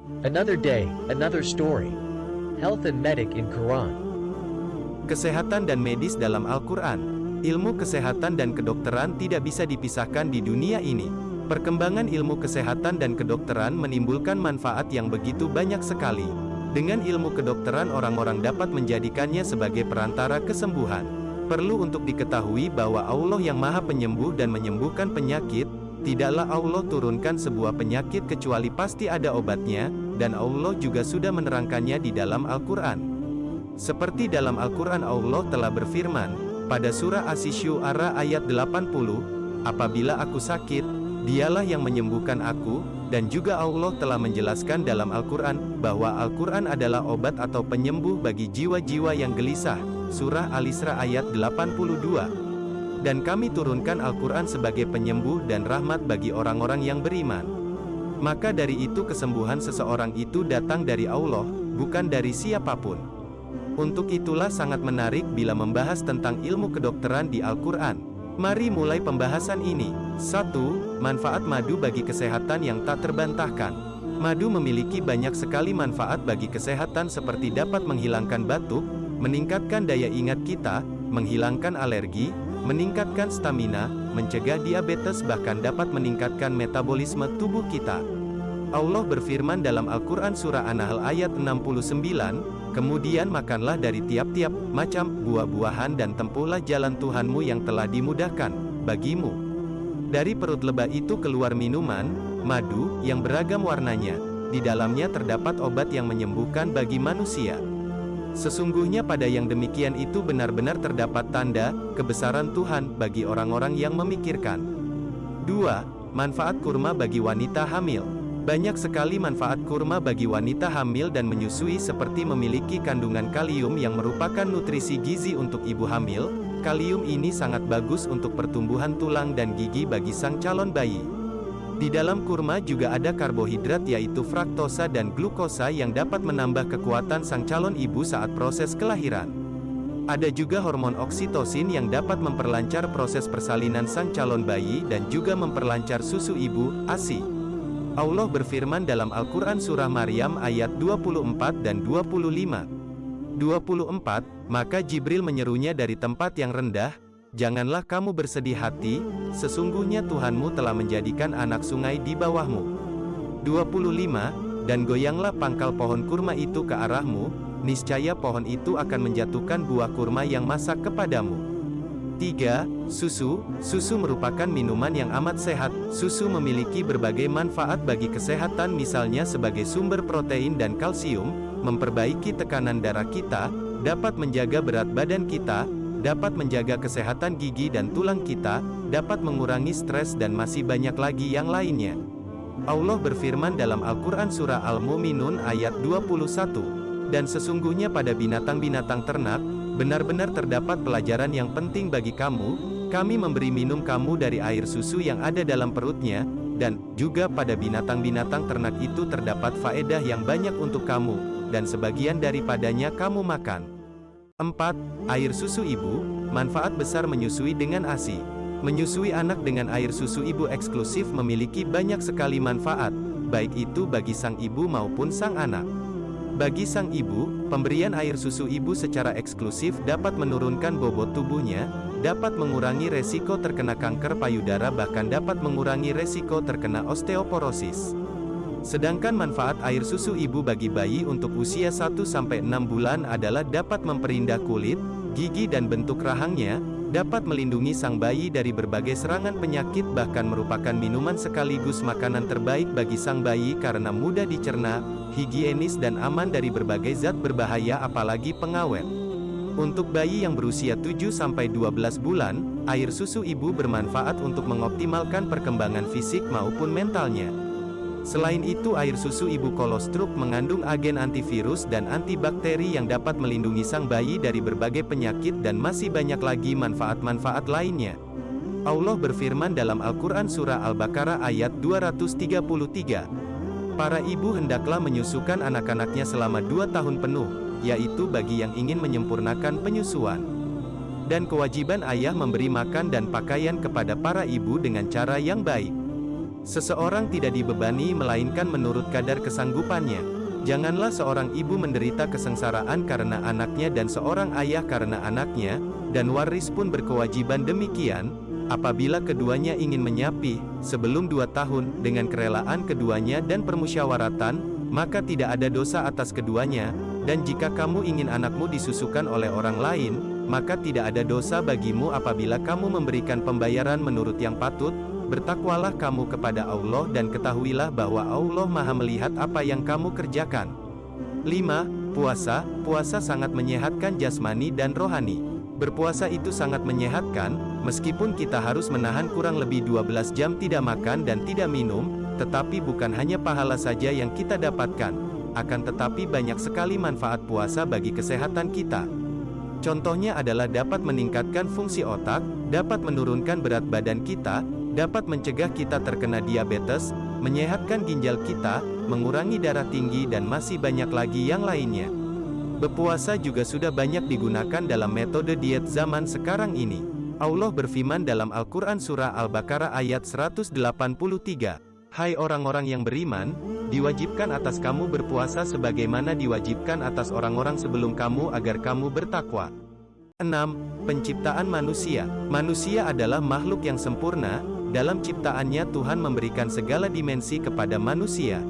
Another day, another story. Health and Medic in Quran. Kesehatan dan medis dalam Al-Quran. Ilmu kesehatan dan kedokteran tidak bisa dipisahkan di dunia ini. Perkembangan ilmu kesehatan dan kedokteran menimbulkan manfaat yang begitu banyak sekali. Dengan ilmu kedokteran orang-orang dapat menjadikannya sebagai perantara kesembuhan. Perlu untuk diketahui bahwa Allah yang Maha Penyembuh dan menyembuhkan penyakit. Tidaklah Allah turunkan sebuah penyakit kecuali pasti ada obatnya, dan Allah juga sudah menerangkannya di dalam Al-Quran. Seperti dalam Al-Quran Allah telah berfirman, pada surah Asy-Syu'ara ayat 80, apabila aku sakit, dialah yang menyembuhkan aku, dan juga Allah telah menjelaskan dalam Al-Quran, bahwa Al-Quran adalah obat atau penyembuh bagi jiwa-jiwa yang gelisah, surah Al-Isra ayat 82. Dan kami turunkan Al-Quran sebagai penyembuh dan rahmat bagi orang-orang yang beriman. Maka dari itu kesembuhan seseorang itu datang dari Allah, bukan dari siapapun. Untuk itulah sangat menarik bila membahas tentang ilmu kedokteran di Al-Quran. Mari mulai pembahasan ini. 1. Manfaat madu bagi kesehatan yang tak terbantahkan. Madu memiliki banyak sekali manfaat bagi kesehatan seperti dapat menghilangkan batuk, meningkatkan daya ingat kita, menghilangkan alergi, meningkatkan stamina, mencegah diabetes bahkan dapat meningkatkan metabolisme tubuh kita. Allah berfirman dalam Al-Quran surah An-Nahl ayat 69, kemudian makanlah dari tiap-tiap macam buah-buahan dan tempuhlah jalan Tuhanmu yang telah dimudahkan bagimu. Dari perut lebah itu keluar minuman, madu, yang beragam warnanya. Di dalamnya terdapat obat yang menyembuhkan bagi manusia. Sesungguhnya pada yang demikian itu benar-benar terdapat tanda kebesaran Tuhan bagi orang-orang yang memikirkan. 2. Manfaat kurma bagi wanita hamil. Banyak sekali manfaat kurma bagi wanita hamil dan menyusui seperti memiliki kandungan kalium yang merupakan nutrisi gizi untuk ibu hamil. Kalium ini sangat bagus untuk pertumbuhan tulang dan gigi bagi sang calon bayi. Di dalam kurma juga ada karbohidrat yaitu fruktosa dan glukosa yang dapat menambah kekuatan sang calon ibu saat proses kelahiran. Ada juga hormon oksitosin yang dapat memperlancar proses persalinan sang calon bayi dan juga memperlancar susu ibu, ASI. Allah berfirman dalam Al-Quran surah Maryam ayat 24 dan 25. 24, maka Jibril menyerunya dari tempat yang rendah, janganlah kamu bersedih hati, sesungguhnya Tuhanmu telah menjadikan anak sungai di bawahmu. 25, dan goyanglah pangkal pohon kurma itu ke arahmu, niscaya pohon itu akan menjatuhkan buah kurma yang masak kepadamu. 3. Susu. Susu merupakan minuman yang amat sehat. Susu memiliki berbagai manfaat bagi kesehatan misalnya sebagai sumber protein dan kalsium, memperbaiki tekanan darah kita, dapat menjaga berat badan kita, dapat menjaga kesehatan gigi dan tulang kita, dapat mengurangi stres dan masih banyak lagi yang lainnya. Allah berfirman dalam Al-Quran surah Al-Mu'minun ayat 21, dan sesungguhnya pada binatang-binatang ternak, benar-benar terdapat pelajaran yang penting bagi kamu, kami memberi minum kamu dari air susu yang ada dalam perutnya, dan juga pada binatang-binatang ternak itu terdapat faedah yang banyak untuk kamu, dan sebagian daripadanya kamu makan. 4. Air susu ibu, manfaat besar menyusui dengan ASI. Menyusui anak dengan air susu ibu eksklusif memiliki banyak sekali manfaat, baik itu bagi sang ibu maupun sang anak. Bagi sang ibu, pemberian air susu ibu secara eksklusif dapat menurunkan bobot tubuhnya, dapat mengurangi resiko terkena kanker payudara bahkan dapat mengurangi resiko terkena osteoporosis. Sedangkan manfaat air susu ibu bagi bayi untuk usia 1-6 bulan adalah dapat memperindah kulit, gigi dan bentuk rahangnya, dapat melindungi sang bayi dari berbagai serangan penyakit bahkan merupakan minuman sekaligus makanan terbaik bagi sang bayi karena mudah dicerna, higienis dan aman dari berbagai zat berbahaya apalagi pengawet. Untuk bayi yang berusia 7-12 bulan, air susu ibu bermanfaat untuk mengoptimalkan perkembangan fisik maupun mentalnya. Selain itu air susu ibu kolostrum mengandung agen antivirus dan antibakteri yang dapat melindungi sang bayi dari berbagai penyakit dan masih banyak lagi manfaat-manfaat lainnya. Allah berfirman dalam Al-Quran surah Al-Baqarah ayat 233, para ibu hendaklah menyusukan anak-anaknya selama 2 tahun penuh, yaitu bagi yang ingin menyempurnakan penyusuan. Dan kewajiban ayah memberi makan dan pakaian kepada para ibu dengan cara yang baik. Seseorang tidak dibebani melainkan menurut kadar kesanggupannya. Janganlah seorang ibu menderita kesengsaraan karena anaknya dan seorang ayah karena anaknya, dan waris pun berkewajiban demikian, apabila keduanya ingin menyapih, sebelum 2 tahun, dengan kerelaan keduanya dan permusyawaratan, maka tidak ada dosa atas keduanya, dan jika kamu ingin anakmu disusukan oleh orang lain, maka tidak ada dosa bagimu apabila kamu memberikan pembayaran menurut yang patut. Bertakwalah kamu kepada Allah dan ketahuilah bahwa Allah Maha melihat apa yang kamu kerjakan. 5. Puasa. Puasa sangat menyehatkan jasmani dan rohani. Berpuasa itu sangat menyehatkan, meskipun kita harus menahan kurang lebih 12 jam tidak makan dan tidak minum, tetapi bukan hanya pahala saja yang kita dapatkan, akan tetapi banyak sekali manfaat puasa bagi kesehatan kita. Contohnya adalah dapat meningkatkan fungsi otak, dapat menurunkan berat badan kita, dapat mencegah kita terkena diabetes, menyehatkan ginjal kita, mengurangi darah tinggi dan masih banyak lagi yang lainnya. Berpuasa juga sudah banyak digunakan dalam metode diet zaman sekarang ini. Allah berfirman dalam Al-Quran Surah Al-Baqarah ayat 183, "Hai orang-orang yang beriman, diwajibkan atas kamu berpuasa sebagaimana diwajibkan atas orang-orang sebelum kamu agar kamu bertakwa." 6. Penciptaan manusia. Manusia adalah makhluk yang sempurna. Dalam ciptaannya Tuhan memberikan segala dimensi kepada manusia.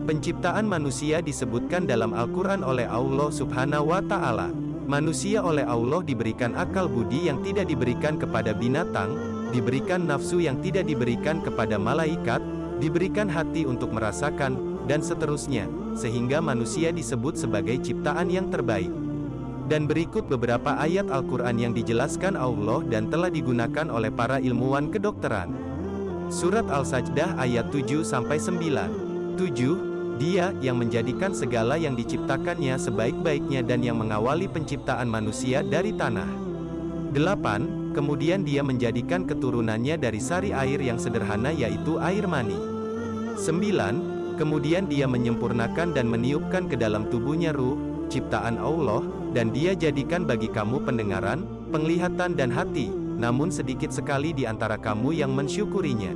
Penciptaan manusia disebutkan dalam Al-Quran oleh Allah Subhanahu wa Ta'ala. Manusia oleh Allah diberikan akal budi yang tidak diberikan kepada binatang, diberikan nafsu yang tidak diberikan kepada malaikat, diberikan hati untuk merasakan, dan seterusnya, sehingga manusia disebut sebagai ciptaan yang terbaik. Dan berikut beberapa ayat Al-Quran yang dijelaskan Allah dan telah digunakan oleh para ilmuwan kedokteran. Surat Al-Sajdah ayat 7-9. 7. Dia yang menjadikan segala yang diciptakannya sebaik-baiknya dan yang mengawali penciptaan manusia dari tanah. 8. Kemudian dia menjadikan keturunannya dari sari air yang sederhana yaitu air mani. 9. Kemudian dia menyempurnakan dan meniupkan ke dalam tubuhnya ruh, ciptaan Allah, dan dia jadikan bagi kamu pendengaran, penglihatan dan hati, namun sedikit sekali di antara kamu yang mensyukurinya.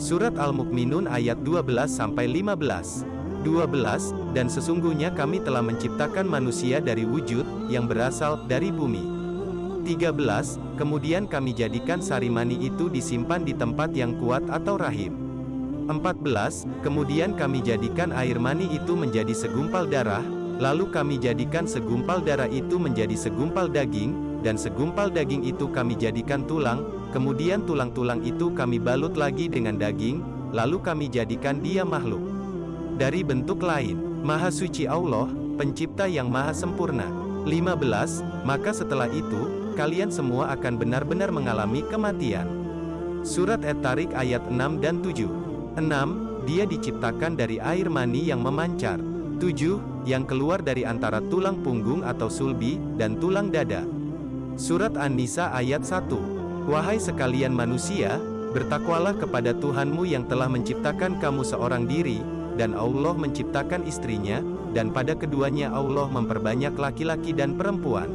Surat Al-Mukminun ayat 12-15. 12. Dan sesungguhnya kami telah menciptakan manusia dari wujud, yang berasal dari bumi. 13. Kemudian kami jadikan sari mani itu disimpan di tempat yang kuat atau rahim. 14. Kemudian kami jadikan air mani itu menjadi segumpal darah, lalu kami jadikan segumpal darah itu menjadi segumpal daging, dan segumpal daging itu kami jadikan tulang, kemudian tulang-tulang itu kami balut lagi dengan daging, lalu kami jadikan dia makhluk dari bentuk lain. Maha suci Allah, pencipta yang maha sempurna. 15. Maka setelah itu, kalian semua akan benar-benar mengalami kematian. Surat At-Tariq ayat 6 dan 7. 6. Dia diciptakan dari air mani yang memancar. 7. Yang keluar dari antara tulang punggung atau sulbi, dan tulang dada. Surat An-Nisa ayat 1. Wahai sekalian manusia, bertakwalah kepada Tuhanmu yang telah menciptakan kamu seorang diri, dan Allah menciptakan istrinya, dan pada keduanya Allah memperbanyak laki-laki dan perempuan.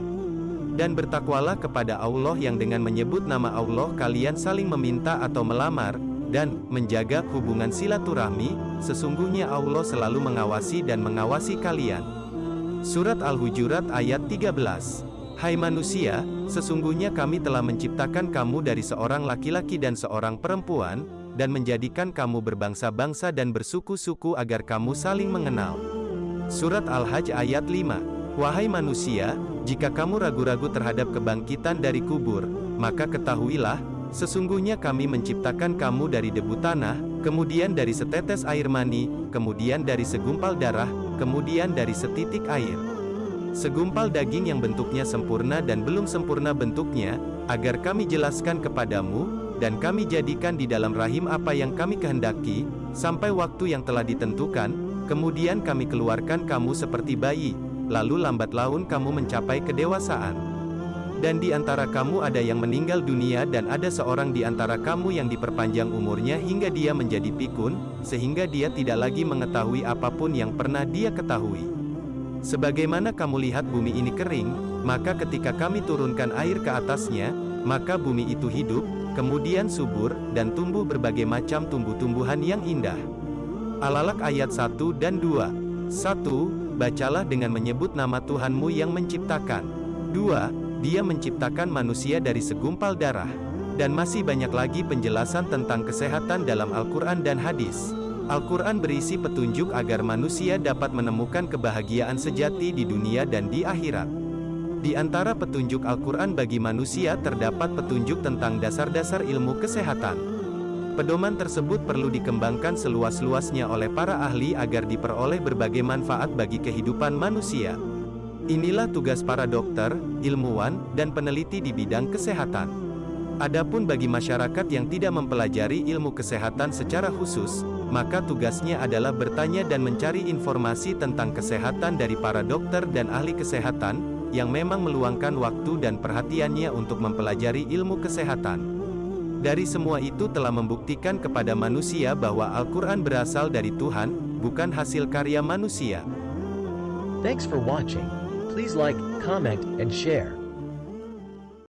Dan bertakwalah kepada Allah yang dengan menyebut nama Allah kalian saling meminta atau melamar, dan menjaga hubungan silaturahmi, sesungguhnya Allah selalu mengawasi dan mengawasi kalian. Surat Al-Hujurat ayat 13. Hai manusia, sesungguhnya kami telah menciptakan kamu dari seorang laki-laki dan seorang perempuan, dan menjadikan kamu berbangsa-bangsa dan bersuku-suku agar kamu saling mengenal. Surat Al-Hajj ayat 5. Wahai manusia, jika kamu ragu-ragu terhadap kebangkitan dari kubur, maka ketahuilah, sesungguhnya kami menciptakan kamu dari debu tanah, kemudian dari setetes air mani, kemudian dari segumpal darah, kemudian dari setitik air. Segumpal daging yang bentuknya sempurna dan belum sempurna bentuknya, agar kami jelaskan kepadamu, dan kami jadikan di dalam rahim apa yang kami kehendaki, sampai waktu yang telah ditentukan, kemudian kami keluarkan kamu seperti bayi, lalu lambat laun kamu mencapai kedewasaan. Dan di antara kamu ada yang meninggal dunia dan ada seorang di antara kamu yang diperpanjang umurnya hingga dia menjadi pikun, sehingga dia tidak lagi mengetahui apapun yang pernah dia ketahui. Sebagaimana kamu lihat bumi ini kering, maka ketika kami turunkan air ke atasnya, maka bumi itu hidup, kemudian subur, dan tumbuh berbagai macam tumbuh-tumbuhan yang indah. Al-Alaq ayat 1 dan 2. 1. Bacalah dengan menyebut nama Tuhanmu yang menciptakan. 2. Dia menciptakan manusia dari segumpal darah. Dan masih banyak lagi penjelasan tentang kesehatan dalam Al-Quran dan hadis. Al-Quran berisi petunjuk agar manusia dapat menemukan kebahagiaan sejati di dunia dan di akhirat. Di antara petunjuk Al-Quran bagi manusia terdapat petunjuk tentang dasar-dasar ilmu kesehatan. Pedoman tersebut perlu dikembangkan seluas-luasnya oleh para ahli agar diperoleh berbagai manfaat bagi kehidupan manusia. Inilah tugas para dokter, ilmuwan, dan peneliti di bidang kesehatan. Adapun bagi masyarakat yang tidak mempelajari ilmu kesehatan secara khusus, maka tugasnya adalah bertanya dan mencari informasi tentang kesehatan dari para dokter dan ahli kesehatan, yang memang meluangkan waktu dan perhatiannya untuk mempelajari ilmu kesehatan. Dari semua itu telah membuktikan kepada manusia bahwa Al-Quran berasal dari Tuhan, bukan hasil karya manusia. Thanks for watching. Please like, comment, and share.